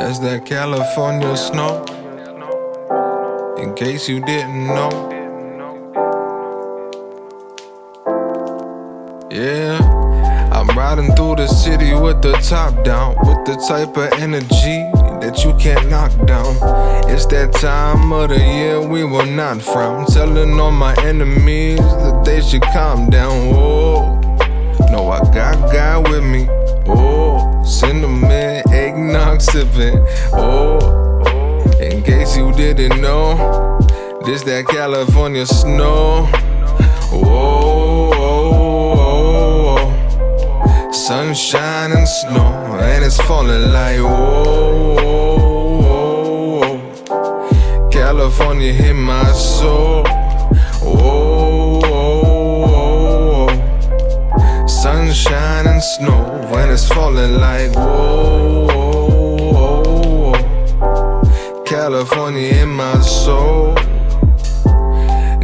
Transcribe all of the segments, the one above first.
That's that California snow. In case you didn't know. Yeah, I'm riding through the city with the top down, with the type of energy that you can't knock down. It's that time of the year we will not frown, telling all my enemies that they should calm down. Whoa, no, I got God with me. Oh, cinnamon, eggnog sipping. Oh, in case you didn't know, this that California snow. Whoa, sunshine and snow, and it's falling like whoa. California hit my soul. Whoa, sunshine and snow, and it's falling like whoa. California in my soul.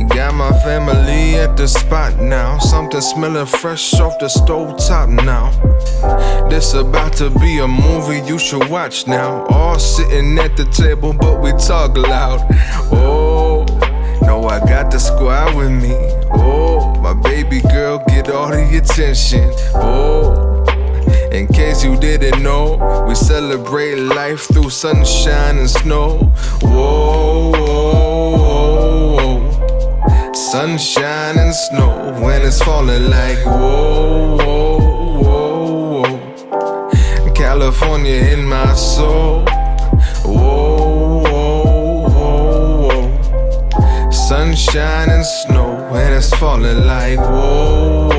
Got my family at the spot now. Something smelling fresh off the stove top now. This about to be a movie you should watch now. All sitting at the table, but we talk loud. Oh, no, I got the squad with me. Oh, my baby girl get all the attention. Oh, in case you didn't know, we celebrate life through sunshine and snow. Whoa, sunshine and snow when it's falling like whoa. California in my soul. Whoa, sunshine and snow when it's falling like whoa.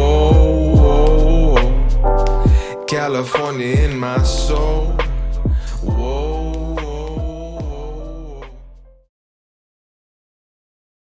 California in my soul.